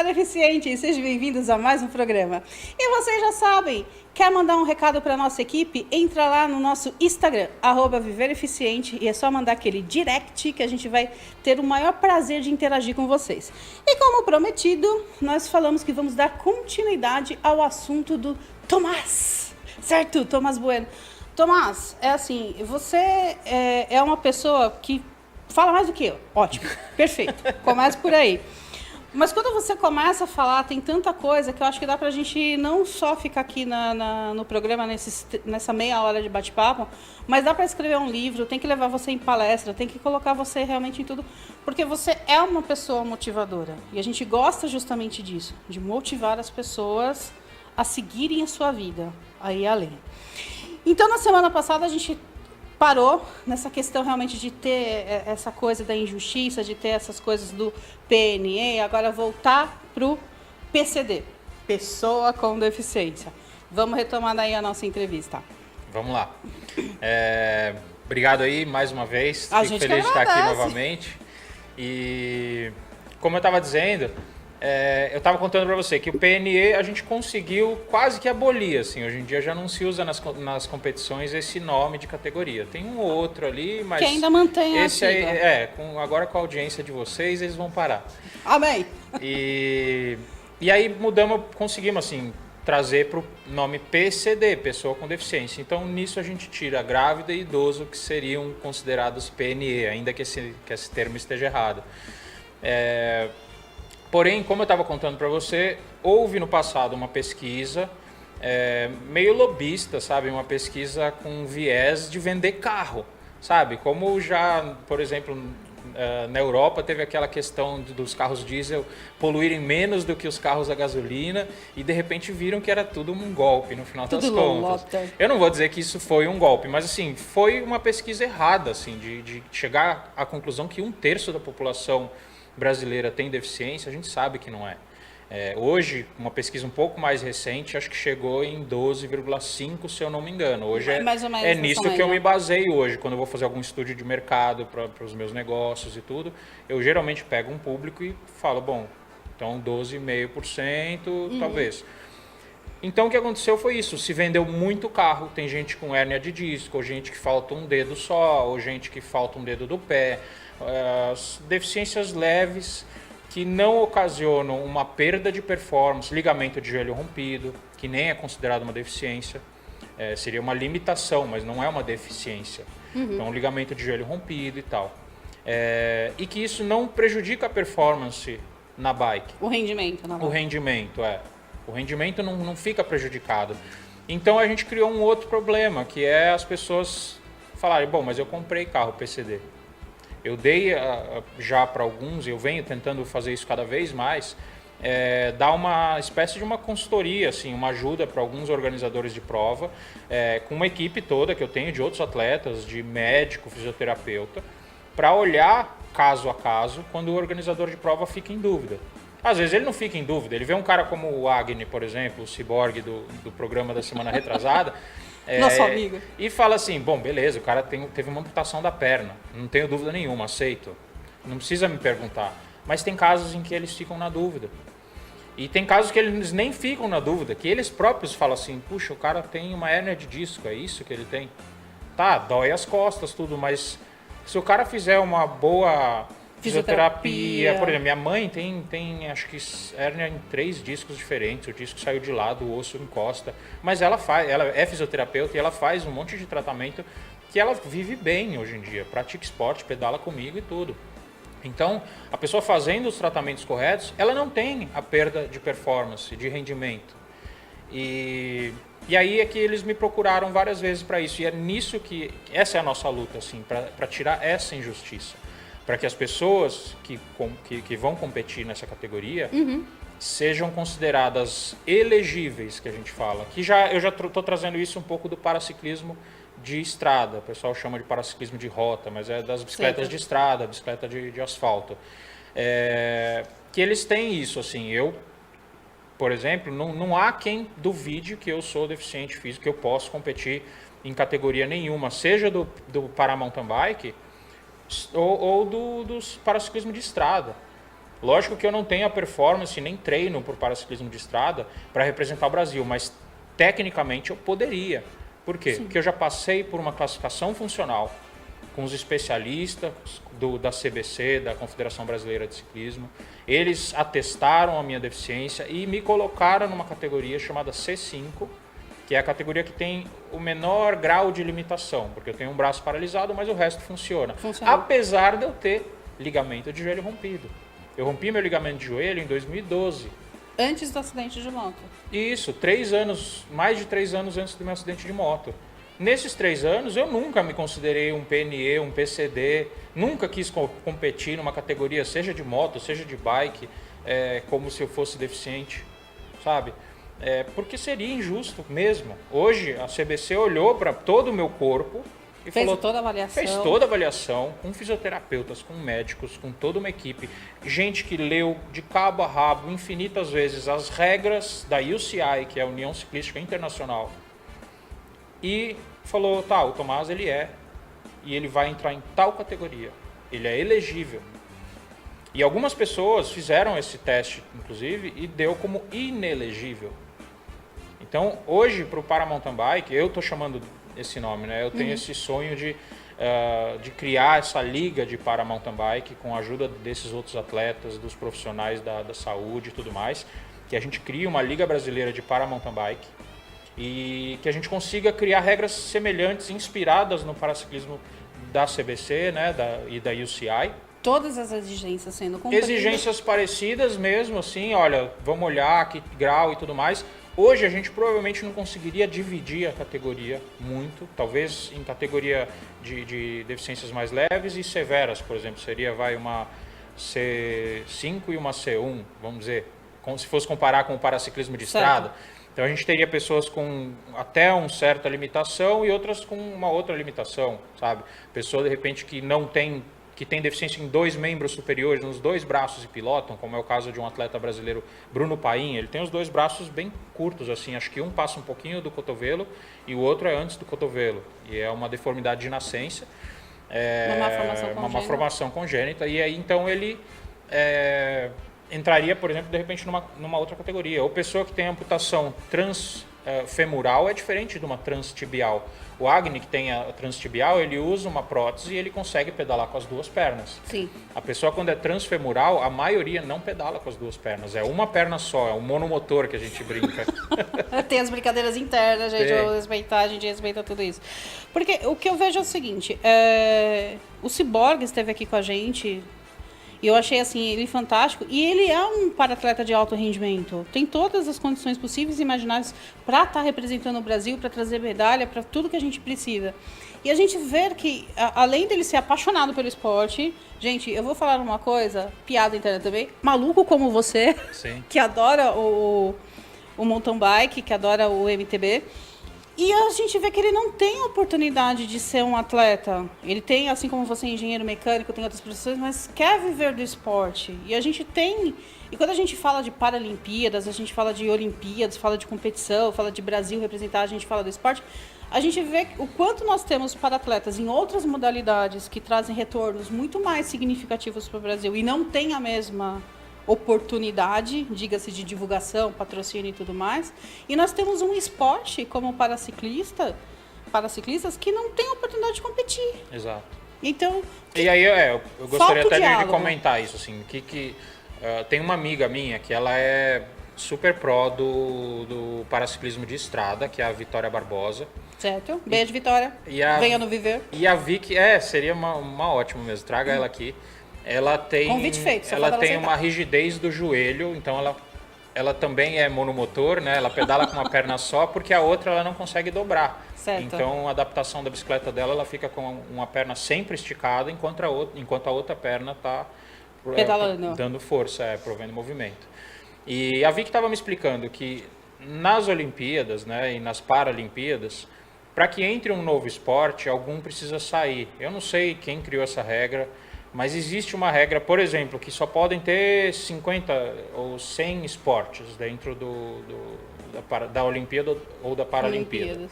Olá, deficientes! Sejam bem-vindos a mais um programa. E vocês já sabem, quer mandar um recado para a nossa equipe? Entra lá no nosso Instagram, @vivereficiente, e é só mandar aquele direct que a gente vai ter o maior prazer de interagir com vocês. E como prometido, nós falamos que vamos dar continuidade ao assunto do Tomás, certo? Tomás Bueno. Tomás, é assim, você é uma pessoa que fala mais do que eu. Ótimo, perfeito. Começa por aí. Mas quando você começa a falar, tem tanta coisa que eu acho que dá para a gente não só ficar aqui no programa, nessa meia hora de bate-papo, mas dá para escrever um livro, tem que levar você em palestra, tem que colocar você realmente em tudo, porque você é uma pessoa motivadora. E a gente gosta justamente disso, de motivar as pessoas a seguirem a sua vida, aí além. Então, na semana passada, a gente parou nessa questão realmente de ter essa coisa da injustiça, de ter essas coisas do PNE, agora voltar para o PCD, Pessoa com Deficiência. Vamos retomar daí a nossa entrevista. Vamos lá. Obrigado aí mais uma vez, fico feliz de estar aqui novamente. E como eu estava dizendo, eu estava contando para você que o PNE a gente conseguiu quase que abolir, assim. Hoje em dia já não se usa nas competições esse nome de categoria. Tem um ou outro ali, mas... Que ainda mantém esse aí, agora com a audiência de vocês, eles vão parar. Amém! E aí conseguimos assim, trazer para o nome PCD, Pessoa com Deficiência. Então nisso a gente tira grávida e idoso, que seriam considerados PNE, ainda que esse termo esteja errado. Porém, como eu estava contando para você, houve no passado uma pesquisa meio lobista, sabe? Uma pesquisa com viés de vender carro, sabe? Como já, por exemplo, na Europa teve aquela questão dos carros diesel poluírem menos do que os carros a gasolina e de repente viram que era tudo um golpe no final das contas. Eu não vou dizer que isso foi um golpe, mas assim, foi uma pesquisa errada, assim, de chegar à conclusão que 1/3 da população brasileira tem deficiência, a gente sabe que não é. Hoje, uma pesquisa um pouco mais recente, acho que chegou em 12,5, se eu não me engano. Hoje é nisso que eu me baseio hoje, quando eu vou fazer algum estudo de mercado para os meus negócios e tudo. Eu geralmente pego um público e falo, bom, então 12,5%, talvez. Então o que aconteceu foi isso, se vendeu muito carro, tem gente com hérnia de disco, ou gente que falta um dedo só, ou gente que falta um dedo do pé, deficiências leves que não ocasionam uma perda de performance, ligamento de joelho rompido, que nem é considerado uma deficiência, seria uma limitação, mas não é uma deficiência. Então ligamento de joelho rompido e tal. E que isso não prejudica a performance na bike. O rendimento na bike. O rendimento não fica prejudicado. Então a gente criou um outro problema, que é as pessoas falarem, bom, mas eu comprei carro PCD. Eu dei já para alguns, eu venho tentando fazer isso cada vez mais, dar uma espécie de uma consultoria, assim, uma ajuda para alguns organizadores de prova, com uma equipe toda que eu tenho de outros atletas, de médico, fisioterapeuta, para olhar caso a caso quando o organizador de prova fica em dúvida. Às vezes ele não fica em dúvida, ele vê um cara como o Agni, por exemplo, o ciborgue do programa da semana retrasada, nosso amigo, e fala assim, bom, beleza, o cara teve uma amputação da perna, não tenho dúvida nenhuma, aceito, não precisa me perguntar. Mas tem casos em que eles ficam na dúvida. E tem casos que eles nem ficam na dúvida, que eles próprios falam assim, puxa, o cara tem uma hérnia de disco, é isso que ele tem? Tá, dói as costas, tudo, mas se o cara fizer uma boa fisioterapia, por exemplo, minha mãe tem acho que hérnia em 3 discos diferentes, o disco saiu de lado, o osso encosta, mas ela é fisioterapeuta e ela faz um monte de tratamento que ela vive bem hoje em dia, pratica esporte, pedala comigo e tudo. Então, a pessoa fazendo os tratamentos corretos, ela não tem a perda de performance, de rendimento. E aí é que eles me procuraram várias vezes para isso, e é nisso que essa é a nossa luta, assim, para tirar essa injustiça. Para que as pessoas que vão competir nessa categoria sejam consideradas elegíveis, que a gente fala. Que eu já estou trazendo isso um pouco do paraciclismo de estrada. O pessoal chama de paraciclismo de rota, mas é das bicicletas de estrada, bicicleta de asfalto. Que eles têm isso, assim. Eu, por exemplo, não há quem duvide que eu sou deficiente físico, que eu posso competir em categoria nenhuma, seja do para mountain bike ou dos paraciclismo de estrada. Lógico que eu não tenho a performance nem treino por paraciclismo de estrada para representar o Brasil, mas tecnicamente eu poderia. Por quê? Sim. Porque eu já passei por uma classificação funcional com os especialistas da CBC, da Confederação Brasileira de Ciclismo. Eles atestaram a minha deficiência e me colocaram numa categoria chamada C5, que é a categoria que tem o menor grau de limitação, porque eu tenho um braço paralisado, mas o resto funciona. Apesar de eu ter ligamento de joelho rompido. Eu rompi meu ligamento de joelho em 2012. Antes do acidente de moto. Isso, 3 anos, mais de 3 anos antes do meu acidente de moto. Nesses 3 anos, eu nunca me considerei um PNE, um PCD, nunca quis competir numa categoria, seja de moto, seja de bike, como se eu fosse deficiente, sabe? Porque seria injusto mesmo. Hoje, a CBC olhou para todo o meu corpo e Fez falou, toda a avaliação. fez toda a avaliação, com fisioterapeutas, com médicos, com toda uma equipe, gente que leu de cabo a rabo infinitas vezes as regras da UCI, que é a União Ciclística Internacional, e falou, tá, o Tomás ele e ele vai entrar em tal categoria, ele é elegível. E algumas pessoas fizeram esse teste, inclusive, e deu como inelegível. Então, hoje, para o Paramountain Bike, eu estou chamando esse nome, né? Eu tenho esse sonho de criar essa liga de Paramountain Bike com a ajuda desses outros atletas, dos profissionais da saúde e tudo mais, que a gente crie uma liga brasileira de Paramountain Bike e que a gente consiga criar regras semelhantes, inspiradas no paraciclismo da CBC, né? E da UCI. Todas as exigências sendo cumpridas. Exigências parecidas mesmo, assim, olha, vamos olhar que grau e tudo mais. Hoje a gente provavelmente não conseguiria dividir a categoria muito, talvez em categoria de deficiências mais leves e severas, por exemplo, seria uma C5 e uma C1, vamos dizer, como se fosse comparar com o paraciclismo de estrada. Então a gente teria pessoas com até uma certa limitação e outras com uma outra limitação, sabe? Pessoa de repente que tem deficiência em 2 membros superiores, nos 2 braços e pilotam, como é o caso de um atleta brasileiro, Bruno Paim. Ele tem os 2 braços bem curtos, assim, acho que um passa um pouquinho do cotovelo e o outro é antes do cotovelo. E é uma deformidade de nascença, uma malformação congênita. E aí, então, ele entraria, por exemplo, de repente, numa outra categoria. Ou pessoa que tem amputação transfemoral é diferente de uma transtibial. O Agni, que tem a transtibial, ele usa uma prótese e ele consegue pedalar com as 2 pernas. Sim. A pessoa, quando é transfemoral, a maioria não pedala com as 2 pernas. É uma perna só, é um monomotor que a gente brinca. Tem as brincadeiras internas, a gente respeita tudo isso. Porque o que eu vejo é o seguinte, o Cyborg esteve aqui com a gente. E eu achei assim, ele fantástico. E ele é um para-atleta de alto rendimento. Tem todas as condições possíveis e imagináveis para estar representando o Brasil, para trazer medalha, para tudo que a gente precisa. E a gente vê que, além dele ser apaixonado pelo esporte... Gente, eu vou falar uma coisa, piada interna também. Maluco como você, Sim. que adora o mountain bike, que adora o MTB... E a gente vê que ele não tem a oportunidade de ser um atleta. Ele tem, assim como você é engenheiro mecânico, tem outras profissões, mas quer viver do esporte. E a gente tem... E quando a gente fala de Paralimpíadas, a gente fala de Olimpíadas, fala de competição, fala de Brasil representar, a gente fala do esporte, a gente vê o quanto nós temos para atletas em outras modalidades que trazem retornos muito mais significativos para o Brasil e não tem a mesma oportunidade, diga-se, de divulgação, patrocínio e tudo mais. E nós temos um esporte como paraciclistas que não tem oportunidade de competir. Exato. Então, e aí eu gostaria até de diálogo. comentar isso, assim, tem uma amiga minha que ela é super pró do paraciclismo de estrada, que é a Vitória Barbosa. certo? Beijo, Vitória. Venha no Viver. E a Vicky, seria uma ótima mesmo, traga ela aqui. Ela tem, Convite feito, só ela falta tem ela uma rigidez do joelho, então ela também é monomotor, né? Ela pedala com uma perna só, porque a outra ela não consegue dobrar. Certo. Então a adaptação da bicicleta dela, ela fica com uma perna sempre esticada, enquanto a outra perna está pedalando, dando força, provendo movimento. E a Vicky estava me explicando que nas Olimpíadas, né, e nas Paralimpíadas, para que entre um novo esporte, algum precisa sair. Eu não sei quem criou essa regra, mas existe uma regra, por exemplo, que só podem ter 50 ou 100 esportes dentro da Olimpíada ou da Paralimpíada.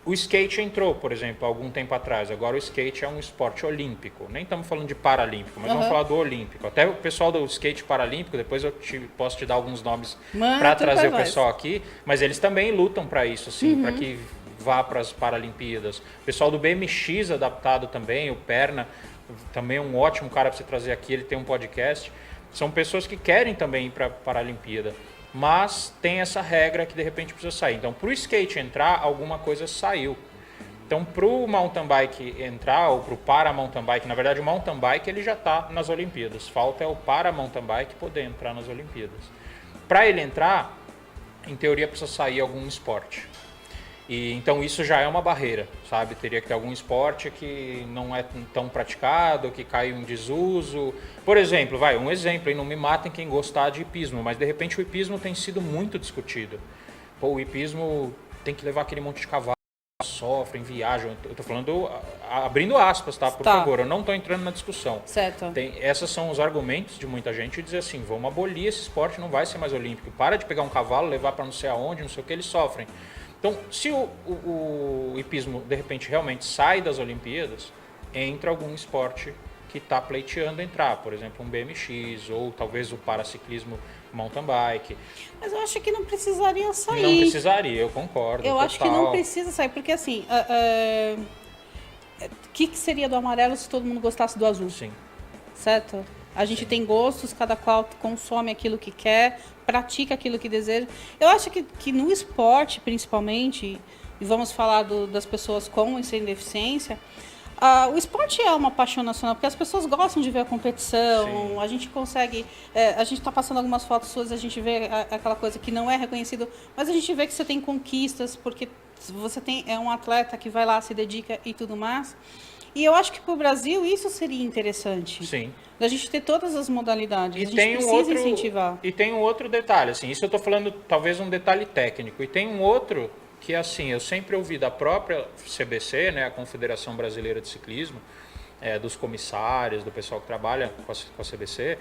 O skate entrou, por exemplo, há algum tempo atrás. Agora o skate é um esporte olímpico. Nem estamos falando de paralímpico, mas vamos falar do olímpico. Até o pessoal do skate paralímpico, depois eu posso te dar alguns nomes para trazer o pessoal aqui. Mas eles também lutam para isso, assim, para que vá para as Paralimpíadas. O pessoal do BMX adaptado também, o Perna, também é um ótimo cara para você trazer aqui. Ele tem um podcast. São pessoas que querem também ir para a Paralimpíada. Mas tem essa regra que de repente precisa sair. Então, para o skate entrar, alguma coisa saiu. Então, para o mountain bike entrar, ou para o para mountain bike, na verdade o mountain bike ele já está nas Olimpíadas. Falta é o para mountain bike poder entrar nas Olimpíadas. Para ele entrar, em teoria precisa sair algum esporte. E então isso já é uma barreira, sabe? Teria que ter algum esporte que não é tão praticado, que caiu em desuso. Por exemplo, um exemplo, e não me matem quem gostar de hipismo, mas de repente o hipismo tem sido muito discutido. Pô, o hipismo tem que levar aquele monte de cavalos, sofrem, viajam. Eu tô falando, abrindo aspas, tá? Por favor, eu não tô entrando na discussão. Certo. Esses são os argumentos de muita gente, dizer assim, vamos abolir esse esporte, não vai ser mais olímpico. Para de pegar um cavalo, levar para não sei aonde, não sei o que, eles sofrem. Então, se o hipismo, de repente, realmente sai das Olimpíadas, entra algum esporte que está pleiteando entrar, por exemplo, um BMX, ou talvez o paraciclismo mountain bike. Mas eu acho que não precisaria sair. Não precisaria, eu concordo. Eu acho que não precisa sair, porque assim, o que seria do amarelo se todo mundo gostasse do azul? Sim. Certo? A gente tem gostos, cada qual consome aquilo que quer, pratica aquilo que deseja. Eu acho que no esporte, principalmente, e vamos falar das pessoas com e sem deficiência, o esporte é uma paixão nacional, porque as pessoas gostam de ver a competição. Sim. A gente consegue... a gente está passando algumas fotos suas, a gente vê aquela coisa que não é reconhecido, mas a gente vê que você tem conquistas, porque você é um atleta que vai lá, se dedica e tudo mais. E eu acho que para o Brasil isso seria interessante. Sim. A gente ter todas as modalidades. E a gente precisa incentivar. E tem um outro detalhe, assim, isso eu estou falando talvez um detalhe técnico. E tem um outro que, assim, eu sempre ouvi da própria CBC, né, a Confederação Brasileira de Ciclismo, dos comissários, do pessoal que trabalha com a CBC,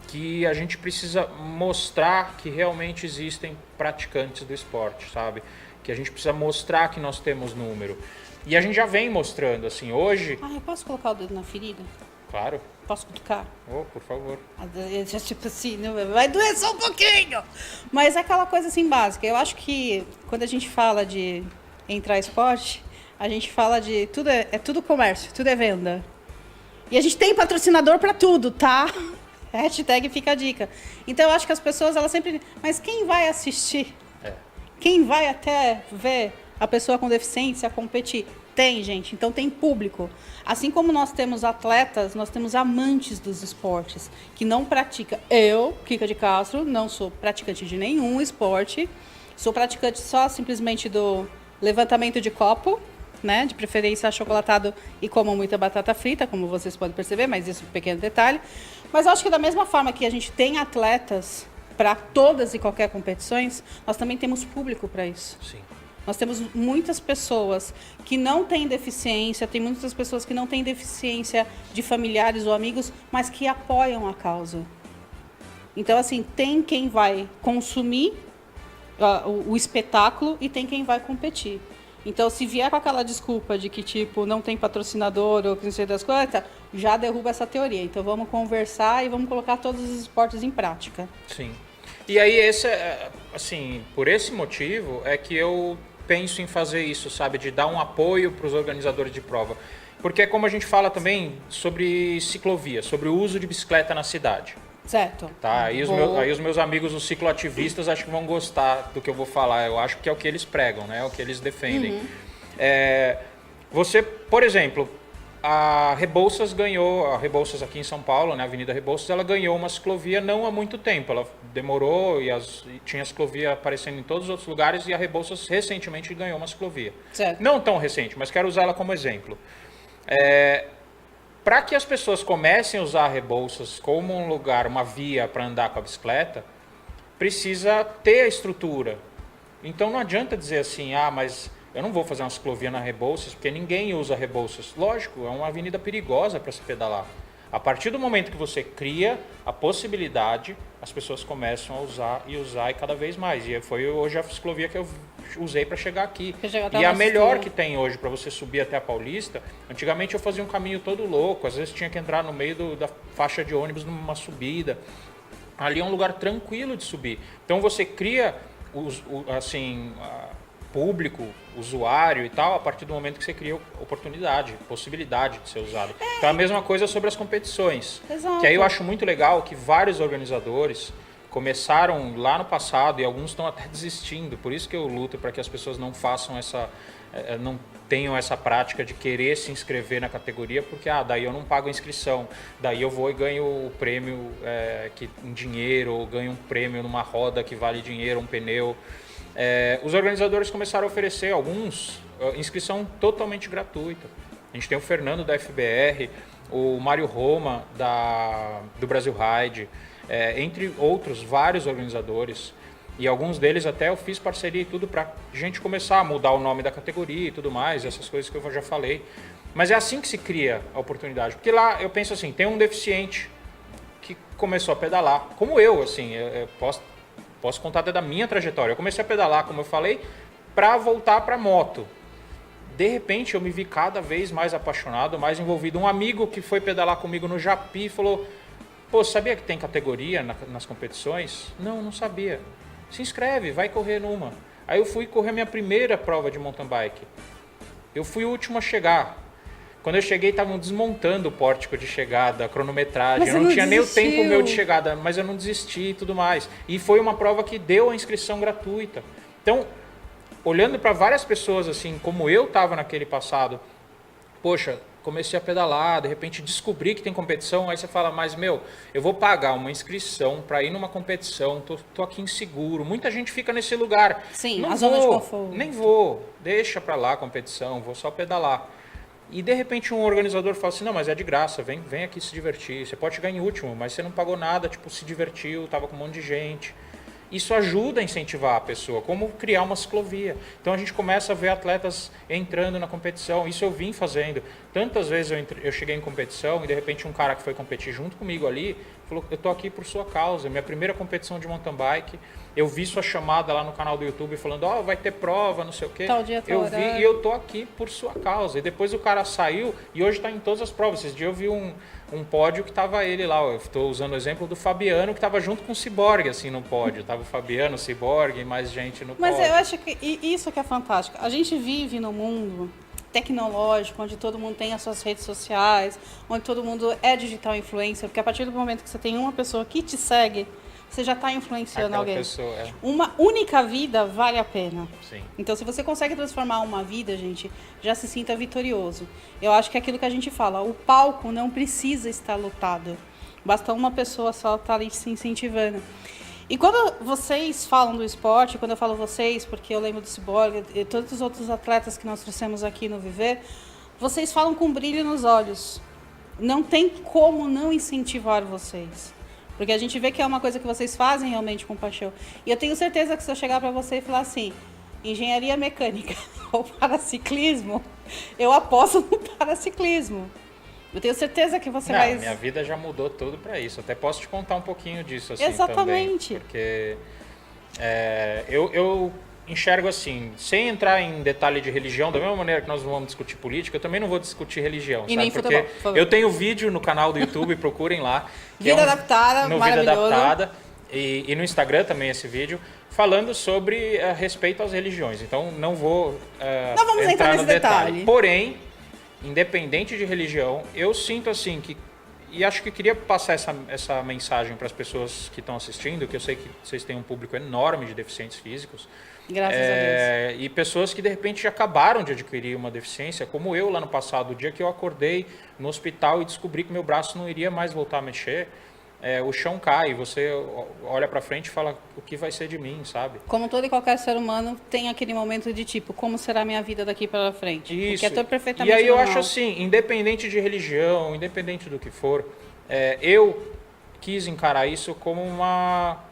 que a gente precisa mostrar que realmente existem praticantes do esporte, sabe? Que a gente precisa mostrar que nós temos número. E a gente já vem mostrando, assim, hoje... eu posso colocar o dedo na ferida? Claro. Posso cutucar? Oh, por favor. Tipo assim, vai doer só um pouquinho. Mas é aquela coisa assim básica. Eu acho que quando a gente fala de entrar esporte, a gente fala de... tudo é tudo comércio, tudo é venda. E a gente tem patrocinador para tudo, tá? Hashtag fica a dica. Então eu acho que as pessoas, elas sempre... Mas quem vai assistir? Quem vai até ver a pessoa com deficiência competir? Tem, gente. Então tem público. Assim como nós temos atletas, nós temos amantes dos esportes que não pratica. Eu, Kika de Castro, não sou praticante de nenhum esporte. Sou praticante só simplesmente do levantamento de copo, né? De preferência achocolatado e como muita batata frita, como vocês podem perceber, mas isso é um pequeno detalhe. Mas eu acho que da mesma forma que a gente tem atletas para todas e qualquer competições, nós também temos público para isso. Sim. Nós temos muitas pessoas que não têm deficiência, tem muitas pessoas que não têm deficiência de familiares ou amigos, mas que apoiam a causa. Então, assim, tem quem vai consumir o espetáculo e tem quem vai competir. Então, se vier com aquela desculpa de que, tipo, não tem patrocinador ou que não sei das coisas, já derruba essa teoria. Então, vamos conversar e vamos colocar todos os esportes em prática. Sim. E aí, assim, por esse motivo é que eu penso em fazer isso, sabe? De dar um apoio para os organizadores de prova. Porque é como a gente fala também sobre ciclovia, sobre o uso de bicicleta na cidade. Certo. Tá? Aí os meus amigos, os cicloativistas, acho que vão gostar do que eu vou falar. Eu acho que é o que eles pregam, né? É o que eles defendem. Você, por exemplo, a Rebouças aqui em São Paulo, né? A Avenida Rebouças, ela ganhou uma ciclovia não há muito tempo. Ela demorou e tinha ciclovia aparecendo em todos os outros lugares e a Rebouças recentemente ganhou uma ciclovia. Certo. Não tão recente, mas quero usar ela como exemplo. Para que as pessoas comecem a usar a Rebouças como um lugar, uma via para andar com a bicicleta, precisa ter a estrutura. Então não adianta dizer assim, mas eu não vou fazer uma ciclovia na Rebouças, porque ninguém usa Rebouças. Lógico, é uma avenida perigosa para se pedalar. A partir do momento que você cria a possibilidade, as pessoas começam a usar e cada vez mais. E foi hoje a ciclovia que eu usei para chegar aqui. E a melhor que tem hoje para você subir até a Paulista, antigamente eu fazia um caminho todo louco, às vezes tinha que entrar no meio da faixa de ônibus numa subida. Ali é um lugar tranquilo de subir. Então você cria público, usuário e tal, a partir do momento que você cria oportunidade, possibilidade de ser usado. Então a mesma coisa sobre as competições. Exato. Que aí eu acho muito legal que vários organizadores começaram lá no passado e alguns estão até desistindo. Por isso que eu luto para que as pessoas não façam não tenham essa prática de querer se inscrever na categoria, porque daí eu não pago a inscrição, daí eu vou e ganho o prêmio em dinheiro, ou ganho um prêmio numa roda que vale dinheiro, um pneu. Os organizadores começaram a oferecer alguns inscrição totalmente gratuita. A gente tem o Fernando da FBR, o Mário Roma do Brasil Ride, entre outros vários organizadores. E alguns deles até eu fiz parceria e tudo para a gente começar a mudar o nome da categoria e tudo mais, essas coisas que eu já falei. Mas é assim que se cria a oportunidade. Porque lá eu penso assim, tem um deficiente que começou a pedalar, como eu, assim, eu posso contar até da minha trajetória. Eu comecei a pedalar, como eu falei, para voltar para moto. De repente eu me vi cada vez mais apaixonado, mais envolvido. Um amigo que foi pedalar comigo no Japi falou: pô, sabia que tem categoria nas competições? Não sabia. Se inscreve, vai correr numa. Aí eu fui correr minha primeira prova de mountain bike. Eu fui o último a chegar. Quando eu cheguei, estavam desmontando o pórtico de chegada, a cronometragem. Eu não tinha nem o tempo meu de chegada, mas eu não desisti e tudo mais. E foi uma prova que deu a inscrição gratuita. Então, olhando para várias pessoas, assim, como eu estava naquele passado, poxa, comecei a pedalar, de repente descobri que tem competição, aí você fala, mas eu vou pagar uma inscrição para ir numa competição, tô aqui inseguro. Muita gente fica nesse lugar. Sim, a zona de conforto. Nem vou, deixa para lá a competição, vou só pedalar. E de repente um organizador fala assim, não, mas é de graça, vem aqui se divertir. Você pode chegar em último, mas você não pagou nada, tipo, se divertiu, tava com um monte de gente. Isso ajuda a incentivar a pessoa, como criar uma ciclovia. Então a gente começa a ver atletas entrando na competição. Isso eu vim fazendo. Tantas vezes eu cheguei em competição e de repente um cara que foi competir junto comigo ali falou, eu tô aqui por sua causa. Minha primeira competição de mountain bike, eu vi sua chamada lá no canal do YouTube falando, vai ter prova, não sei o quê. Tal dia, eu vi e eu tô aqui por sua causa. E depois o cara saiu e hoje está em todas as provas. Esses dias eu vi um pódio que tava ele lá. Eu estou usando o exemplo do Fabiano, que estava junto com o Cyborg assim, no pódio. Tava o Fabiano, o Cyborg e mais gente no pódio. Mas eu acho que isso que é fantástico. A gente vive num mundo tecnológico, onde todo mundo tem as suas redes sociais, onde todo mundo é digital influencer, porque a partir do momento que você tem uma pessoa que te segue, você já está influenciando Aquela alguém. Pessoa, Uma única vida vale a pena. Sim. Então, se você consegue transformar uma vida, gente, já se sinta vitorioso. Eu acho que é aquilo que a gente fala, o palco não precisa estar lotado. Basta uma pessoa só estar ali se incentivando. E quando vocês falam do esporte, quando eu falo vocês, porque eu lembro do Cyborg e todos os outros atletas que nós trouxemos aqui no Viver, vocês falam com brilho nos olhos. Não tem como não incentivar vocês. Porque a gente vê que é uma coisa que vocês fazem realmente com paixão. E eu tenho certeza que se eu chegar para você e falar assim, engenharia mecânica ou paraciclismo, eu aposto no paraciclismo. Eu tenho certeza que você vai... Minha vida já mudou tudo para isso. Até posso te contar um pouquinho disso assim. Exatamente. Também, porque eu enxergo assim, sem entrar em detalhe de religião, da mesma maneira que nós não vamos discutir política, eu também não vou discutir religião, e sabe? nem Porque futebol, por favor. eu tenho vídeo no canal do YouTube, procurem lá. Vida Adaptada, no maravilhoso. Vida Adaptada. E no Instagram também esse vídeo, falando sobre respeito às religiões. Então não vou não vamos entrar nesse no detalhe. detalhe. Porém, independente de religião, eu sinto assim que, e acho que queria passar essa mensagem para as pessoas que estão assistindo, que eu sei que vocês têm um público enorme de deficientes físicos. Graças a Deus. E pessoas que de repente já acabaram de adquirir uma deficiência, como eu lá no passado, o dia que eu acordei no hospital e descobri que meu braço não iria mais voltar a mexer, o chão cai, você olha para frente e fala o que vai ser de mim, sabe? Como todo e qualquer ser humano tem aquele momento de tipo, como será a minha vida daqui para frente? Isso. Porque é tudo perfeitamente E aí eu normal. acho assim, independente de religião, independente do que for, eu quis encarar isso como uma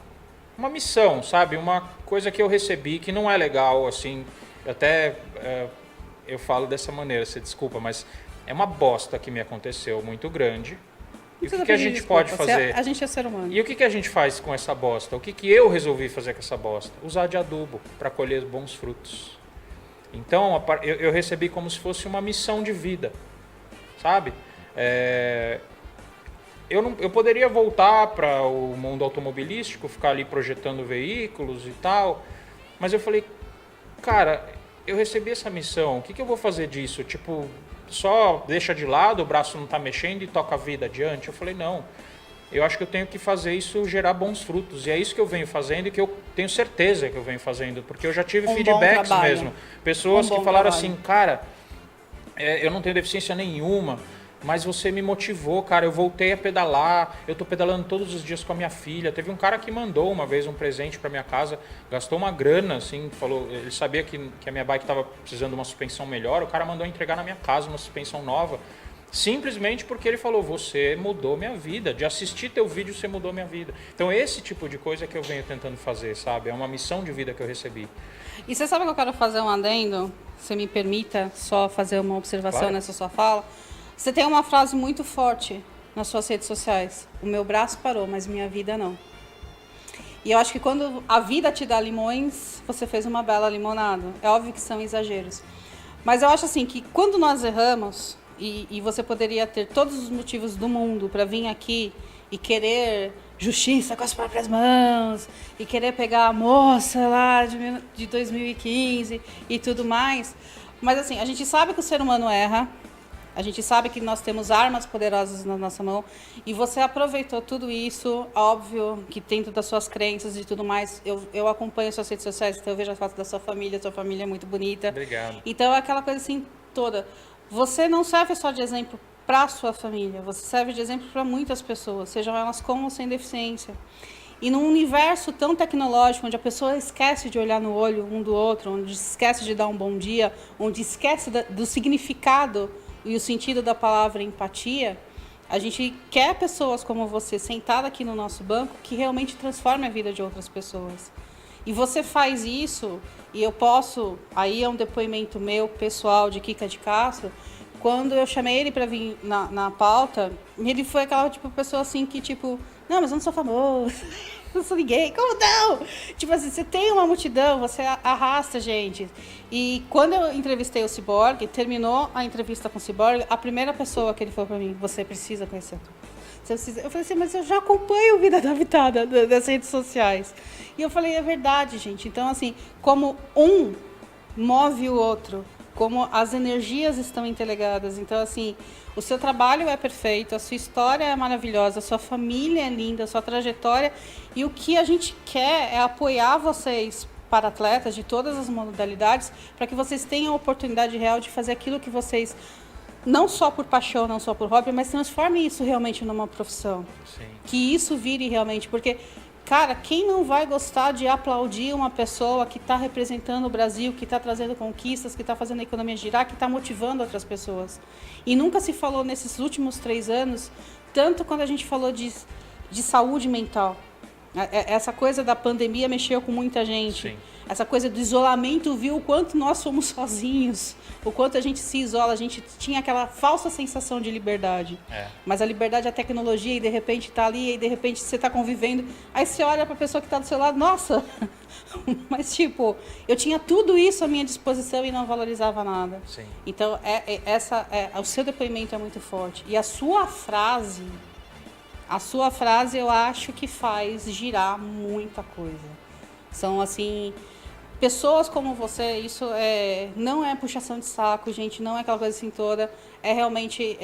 missão, sabe? Uma coisa que eu recebi que não é legal, assim, até eu falo dessa maneira, você desculpa, mas é uma bosta que me aconteceu muito grande, E o que a gente pode fazer? A gente é ser humano. E o que a gente faz com essa bosta? O que eu resolvi fazer com essa bosta? Usar de adubo para colher bons frutos. Então, eu recebi como se fosse uma missão de vida, sabe? Eu poderia voltar para o mundo automobilístico, ficar ali projetando veículos e tal, mas eu falei, cara, eu recebi essa missão, o que eu vou fazer disso? Tipo, só deixa de lado, o braço não está mexendo e toca a vida adiante? Eu falei, não, eu acho que eu tenho que fazer isso gerar bons frutos, e é isso que eu venho fazendo e que eu tenho certeza que eu venho fazendo, porque eu já tive feedbacks mesmo, pessoas que falaram assim, cara, eu não tenho deficiência nenhuma, mas você me motivou, cara, eu voltei a pedalar, eu tô pedalando todos os dias com a minha filha. Teve um cara que mandou uma vez um presente para minha casa, gastou uma grana, assim, falou, ele sabia que a minha bike estava precisando de uma suspensão melhor, o cara mandou entregar na minha casa uma suspensão nova, simplesmente porque ele falou, você mudou minha vida, de assistir teu vídeo você mudou minha vida. Então esse tipo de coisa que eu venho tentando fazer, sabe? É uma missão de vida que eu recebi. E você sabe que eu quero fazer um adendo? Se me permita só fazer uma observação Claro. nessa sua fala. Você tem uma frase muito forte nas suas redes sociais. O meu braço parou, mas minha vida não. E eu acho que quando a vida te dá limões, você fez uma bela limonada. É óbvio que são exageros. Mas eu acho assim que quando nós erramos, e você poderia ter todos os motivos do mundo para vir aqui e querer justiça com as próprias mãos, e querer pegar a moça lá de 2015 e tudo mais. Mas assim, a gente sabe que o ser humano erra. A gente sabe que nós temos armas poderosas na nossa mão e você aproveitou tudo isso, óbvio que dentro das suas crenças e tudo mais. Eu acompanho suas redes sociais, então eu vejo as fotos da sua família é muito bonita. Obrigado. Então é aquela coisa assim toda. Você não serve só de exemplo para a sua família, você serve de exemplo para muitas pessoas, sejam elas com ou sem deficiência. E num universo tão tecnológico, onde a pessoa esquece de olhar no olho um do outro, onde esquece de dar um bom dia, onde esquece do significado e o sentido da palavra empatia, a gente quer pessoas como você sentada aqui no nosso banco que realmente transformem a vida de outras pessoas. E você faz isso, e eu posso, aí é um depoimento meu, pessoal, de Kika de Castro, quando eu chamei ele para vir na pauta, ele foi aquela tipo, pessoa assim que tipo, não, mas eu não sou famoso, eu não sou ninguém, como não? Tipo assim, você tem uma multidão, você arrasta gente. E quando eu entrevistei o Cyborg, terminou a entrevista com o Cyborg, a primeira pessoa que ele falou para mim, você precisa conhecer. Eu falei assim, mas eu já acompanho Vida Adaptada das redes sociais. E eu falei, é verdade, gente. Então, assim, como um move o outro, como as energias estão interligadas. Então, assim, o seu trabalho é perfeito, a sua história é maravilhosa, a sua família é linda, a sua trajetória. E o que a gente quer é apoiar vocês para atletas de todas as modalidades, para que vocês tenham a oportunidade real de fazer aquilo que vocês, não só por paixão, não só por hobby, mas transformem isso realmente numa profissão. Sim. Que isso vire realmente, porque, cara, quem não vai gostar de aplaudir uma pessoa que está representando o Brasil, que está trazendo conquistas, que está fazendo a economia girar, que está motivando outras pessoas? E nunca se falou nesses últimos 3 anos, tanto quando a gente falou de saúde mental. Essa coisa da pandemia mexeu com muita gente. Sim. Essa coisa do isolamento viu o quanto nós somos sozinhos, o quanto a gente se isola, a gente tinha aquela falsa sensação de liberdade. Mas a liberdade é a tecnologia e de repente está ali e de repente você está convivendo. Aí você olha para a pessoa que está do seu lado, nossa, mas tipo, eu tinha tudo isso à minha disposição e não valorizava nada. Sim. Então, o seu depoimento é muito forte. E a sua frase eu acho que faz girar muita coisa. São, assim, pessoas como você, isso não é puxação de saco, gente, não é aquela coisa assim toda, é realmente,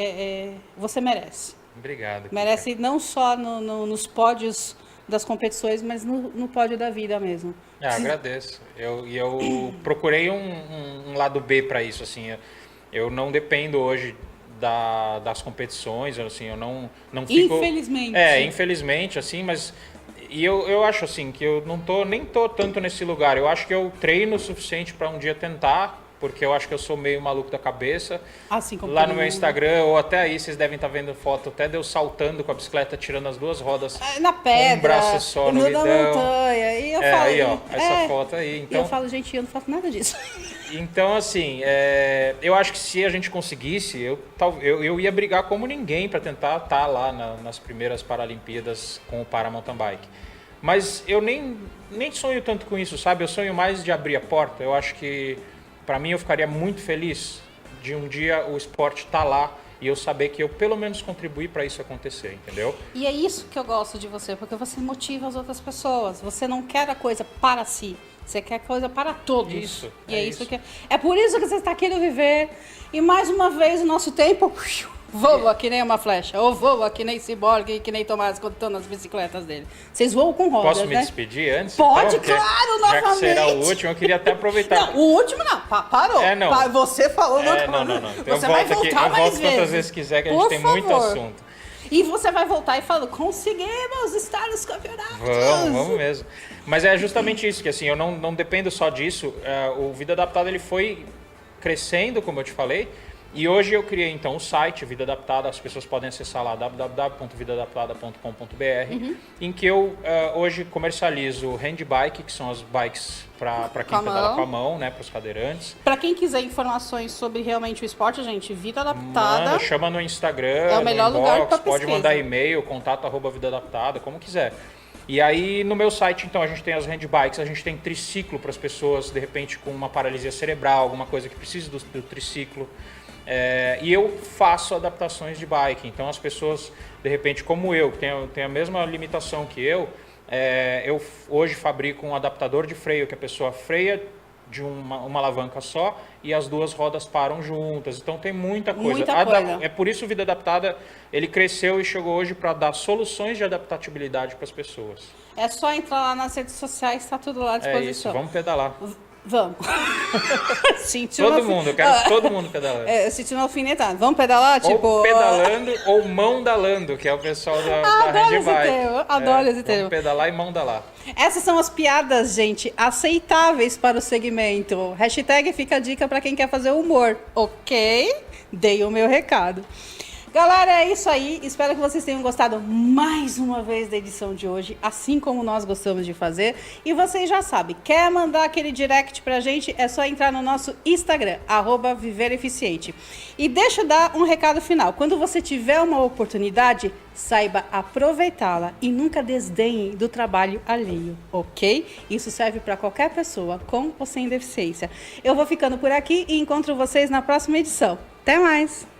você merece. Obrigado. Merece não só nos pódios das competições, mas no pódio da vida mesmo. Agradeço. Eu procurei um lado B para isso, assim, eu não dependo hoje das competições, assim, eu não fico... Infelizmente. Infelizmente, assim, mas... E eu acho, assim, que eu nem tô tanto nesse lugar. Eu acho que eu treino o suficiente para um dia tentar porque eu acho que eu sou meio maluco da cabeça. Assim como Lá todo no meu mundo. Instagram, ou até aí, vocês devem estar vendo foto até de eu saltando com a bicicleta, tirando as duas rodas Na pedra, com um braço só no na guidão. montanha. E eu falo, Aí, ó, essa foto aí. E eu Então, falo, gente, eu não faço nada disso. então assim, eu acho que se a gente conseguisse, eu ia brigar como ninguém para tentar estar lá nas primeiras Paralimpíadas com o Paramountain Bike. Mas eu nem sonho tanto com isso, sabe? Eu sonho mais de abrir a porta. Eu acho que, para mim, eu ficaria muito feliz de um dia o esporte estar lá e eu saber que eu pelo menos contribuí para isso acontecer, entendeu? E é isso que eu gosto de você, porque você motiva as outras pessoas. Você não quer a coisa para si, você quer a coisa para todos. Isso, E é é isso isso. que é por isso que você está aqui no Viver. E mais uma vez o nosso tempo voa que nem uma flecha, ou voa que nem Cyborg, que nem Tomás quando estão nas bicicletas dele. Vocês voam com rodas, Posso me né? despedir antes? Pode, Porque claro, já que será o novamente. último, eu queria até aproveitar. Não, o último não, parou. É, não. Você falou Não. Você Eu vai volto aqui, voltar eu mais volto quantas vezes quiser, que a gente Por tem muito favor. assunto. E você vai voltar e fala, conseguimos estar nos campeonatos. Vamos mesmo. Mas é justamente isso, que assim, eu não dependo só disso. O Vida Adaptada ele foi crescendo, como eu te falei, e hoje eu criei então o site Vida Adaptada, as pessoas podem acessar lá www.vidaadaptada.com.br, em que eu hoje comercializo handbike, que são as bikes para quem Com a pedala mão. com a mão, né, para os cadeirantes. Pra quem quiser informações sobre realmente o esporte, gente, Vida Adaptada. Manda, chama no Instagram, É o melhor no lugar inbox, pra pode pesquisa. mandar e-mail, contato@Vida Adaptada, como quiser. E aí no meu site, então, a gente tem as handbikes, a gente tem triciclo para as pessoas, de repente, com uma paralisia cerebral, alguma coisa que precise do triciclo. E eu faço adaptações de bike, então as pessoas, de repente, como eu, que tem a mesma limitação que eu hoje fabrico um adaptador de freio, que a pessoa freia de uma alavanca só e as duas rodas param juntas. Então tem muita coisa. Muita coisa. É por isso o Vida Adaptada ele cresceu e chegou hoje para dar soluções de adaptabilidade para as pessoas. É só entrar lá nas redes sociais, tá tudo lá à É disposição. isso, vamos pedalar. Vamos. Senti Todo uma- mundo, eu quero todo mundo pedalando. Eu senti uma alfinetada. Vamos pedalar? Tipo. Ou pedalando ou mandalando, que é o pessoal da Adoro esse handbike. termo, adoro esse termo. Vamos pedalar e mandalar. Essas são as piadas, gente, aceitáveis para o segmento. Hashtag fica a dica para quem quer fazer humor, ok? Dei o meu recado. Galera, é isso aí. Espero que vocês tenham gostado mais uma vez da edição de hoje, assim como nós gostamos de fazer. E vocês já sabem, quer mandar aquele direct pra gente, é só entrar no nosso Instagram, @ViverEficiente. E deixa eu dar um recado final. Quando você tiver uma oportunidade, saiba aproveitá-la e nunca desdenhe do trabalho alheio, ok? Isso serve para qualquer pessoa, com ou sem deficiência. Eu vou ficando por aqui e encontro vocês na próxima edição. Até mais!